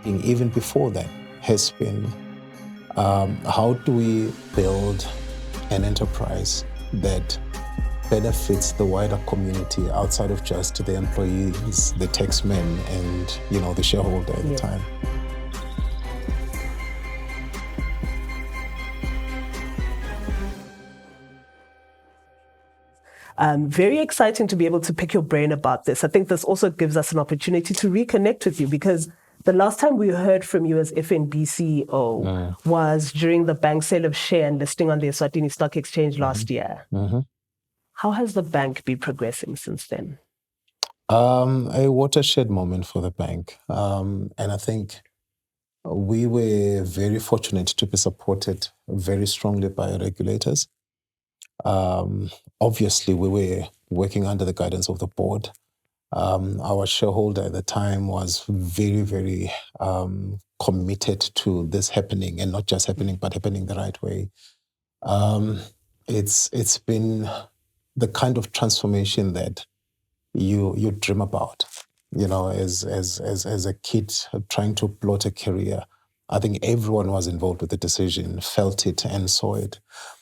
even before that, has been how do we build an enterprise that benefits the wider community outside of just the employees, the taxmen, and the shareholder at the time. Very exciting to be able to pick your brain about this. I think this also gives us an opportunity to reconnect with you, because the last time we heard from you as FNB CEO was during the bank sale of share and listing on the Eswatini Stock Exchange last year. How has the bank been progressing since then? A watershed moment for the bank. And I think we were very fortunate to be supported very strongly by regulators. Obviously, we were working under the guidance of the board. Our shareholder at the time was very, very committed to this happening, and not just happening, but happening the right way. It's been the kind of transformation that you dream about, as a kid trying to plot a career. I think everyone was involved with the decision, felt it, and saw it.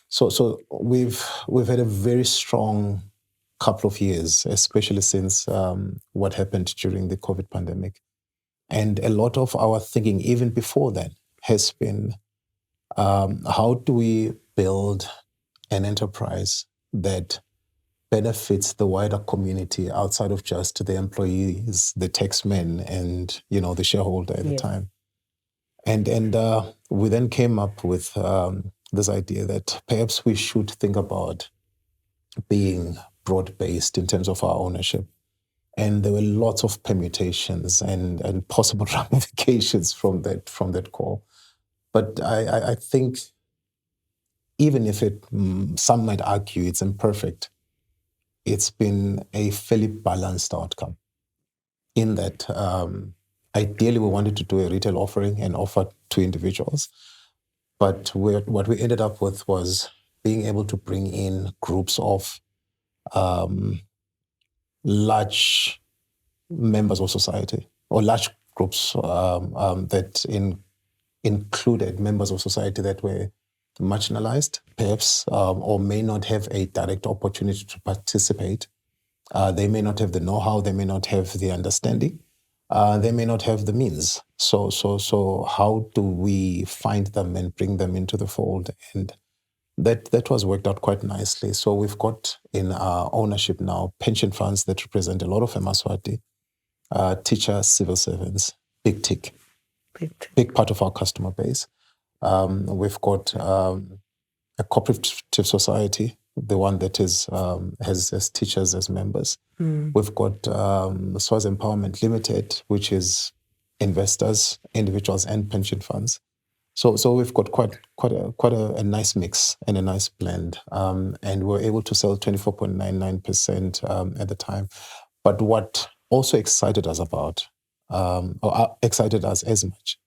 So we've had a very strong couple of years, especially since what happened during the COVID pandemic. And a lot of our thinking, even before that, has been how do we build an enterprise that benefits the wider community outside of just the employees, the taxmen, and the shareholder at the time. And we then came up with this idea that perhaps we should think about being broad-based in terms of our ownership. And there were lots of permutations and possible ramifications from that call. But I think even if some might argue it's imperfect, it's been a fairly balanced outcome in that ideally we wanted to do a retail offering and offer to individuals. But what we ended up with was being able to bring in groups of large members of society, or large groups that included members of society that were marginalized, perhaps, or may not have a direct opportunity to participate. They may not have the know-how, they may not have the understanding, they may not have the means. So how do we find them and bring them into the fold? And that was worked out quite nicely. So we've got in our ownership now pension funds that represent a lot of Emaswati, teachers, civil servants, big tick, big part of our customer base. We've got a cooperative society, the one that has teachers as members. We've got SWAS Empowerment Limited, which is investors, individuals, and pension funds. So we've got quite a nice mix and a nice blend, and we're able to sell 24.99% at the time. But what also excited us as much,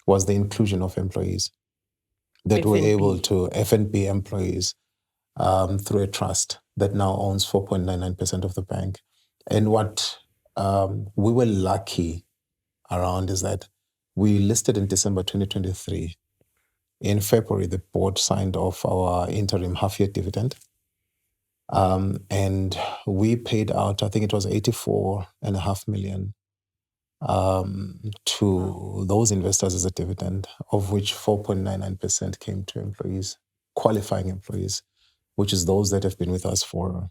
was the inclusion of employees that were able to FNB employees through a trust that now owns 4.99% of the bank. And what we were lucky around is that we listed in December 2023. In February, the board signed off our interim half-year dividend. And we paid out, I think it was 84.5 million to those investors as a dividend, of which 4.99% came to employees, qualifying employees, which is those that have been with us for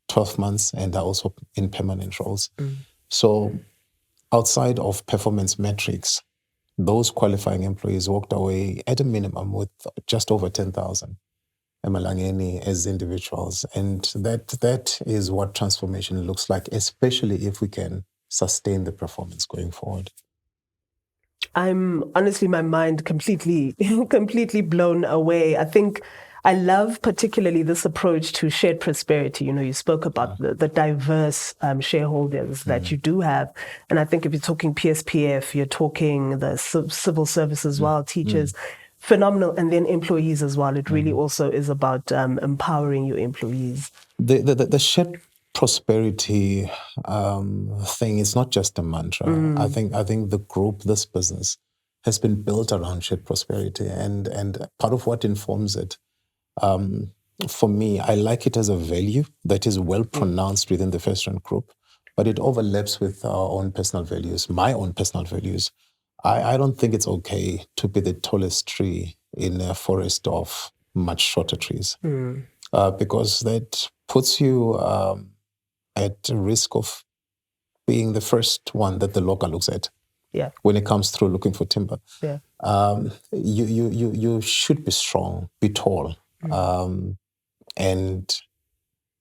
12 months and are also in permanent roles. So outside of performance metrics, those qualifying employees walked away at a minimum with just over 10,000 emalangeni as individuals. And that is what transformation looks like, especially if we can sustain the performance going forward. I'm honestly, my mind completely blown away. I think I love particularly this approach to shared prosperity. You spoke about the diverse shareholders that you do have. And I think if you're talking PSPF, you're talking the civil service as well, teachers, phenomenal. And then employees as well. It really also is about empowering your employees. The shared prosperity thing is not just a mantra. I think the group, this business, has been built around shared prosperity, and part of what informs it, for me, I like it as a value that is well pronounced within the FirstRand group, but it overlaps with our own personal values, my own personal values. I don't think it's okay to be the tallest tree in a forest of much shorter trees, because that puts you at risk of being the first one that the logger looks at. Yeah. When it comes through looking for timber. Yeah. You should be strong, be tall, and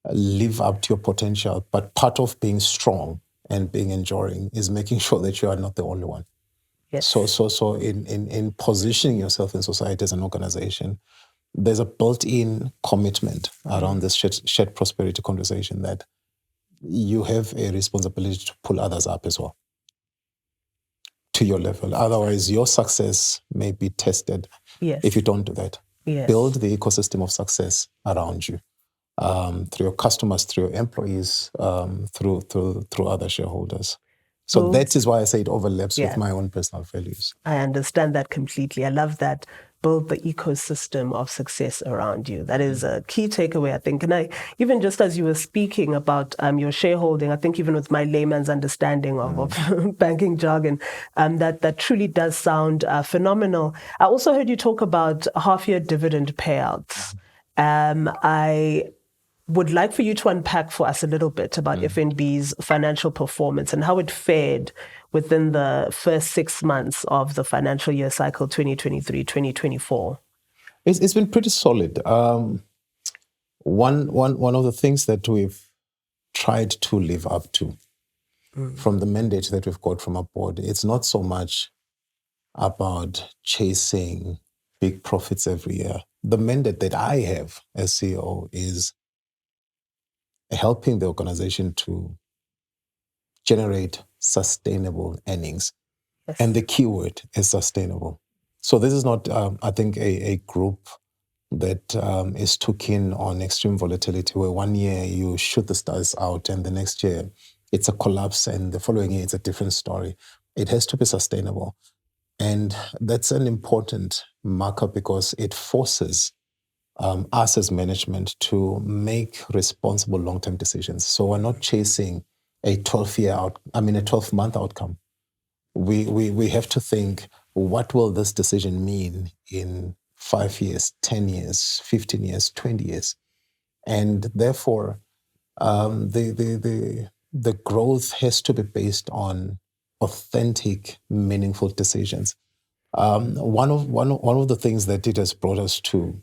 live up to your potential. But part of being strong and being enduring is making sure that you are not the only one. Yes. So in positioning yourself in society as an organization, there's a built-in commitment around this shared prosperity conversation that you have a responsibility to pull others up as well to your level. Otherwise, your success may be tested if you don't do that. Yes. Build the ecosystem of success around you, through your customers, through your employees, through other shareholders. So that is why I say it overlaps with my own personal values. I understand that completely. I love that. Build the ecosystem of success around you. That is a key takeaway, I think. And I, even just as you were speaking about your shareholding, I think even with my layman's understanding of banking jargon, that truly does sound phenomenal. I also heard you talk about half-year dividend payouts. I would like for you to unpack for us a little bit about FNB's financial performance and how it fared within the first 6 months of the financial year cycle 2023-2024. It's been pretty solid. One of the things that we've tried to live up to from the mandate that we've got from our board, it's not so much about chasing big profits every year. The mandate that I have as CEO is helping the organization to generate sustainable earnings. Yes. And the key word is sustainable. So this is not, I think, a group that is too keen on extreme volatility, where 1 year you shoot the stars out and the next year it's a collapse and the following year it's a different story. It has to be sustainable. And that's an important marker because it forces us as management to make responsible long-term decisions. So we're not chasing a 12-month outcome. We have to think, what will this decision mean in 5 years, 10 years, 15 years, 20 years? And therefore, the growth has to be based on authentic, meaningful decisions. One of the things that it has brought us to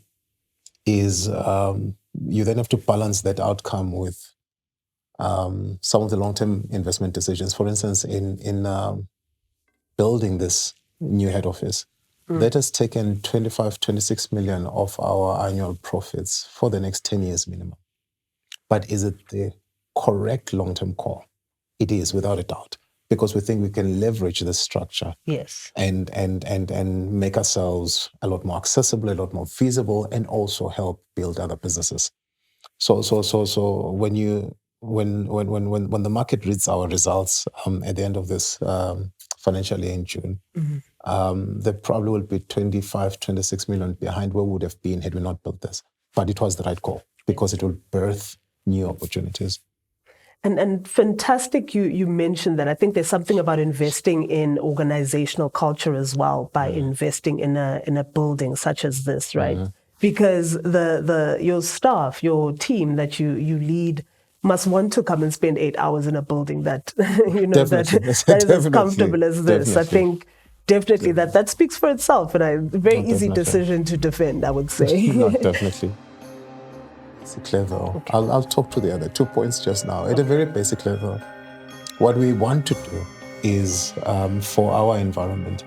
is you then have to balance that outcome with some of the long-term investment decisions. For instance, in building this new head office, that has taken 26 million of our annual profits for the next 10 years minimum. But is it the correct long-term call? It is, without a doubt, because we think we can leverage this structure. Yes. And make ourselves a lot more accessible, a lot more feasible, and also help build other businesses. So when the market reads our results at the end of this financial year in June, there probably will be 26 million behind where we would have been had we not built this. But it was the right call because it will birth new opportunities. And fantastic you mentioned that. I think there's something about investing in organizational culture as well by investing in a building such as this, right? Because your staff, your team that you lead must want to come and spend 8 hours in a building that that is as comfortable as this. Definitely. I think definitely that speaks for itself, and a very easy decision to defend, I would say. No, definitely. Basic level. Okay. I'll talk to the other 2 points just now. At a very basic level, what we want to do is, for our environment,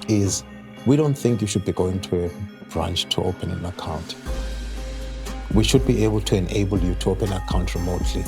is we don't think you should be going to a branch to open an account. We should be able to enable you to open an account remotely.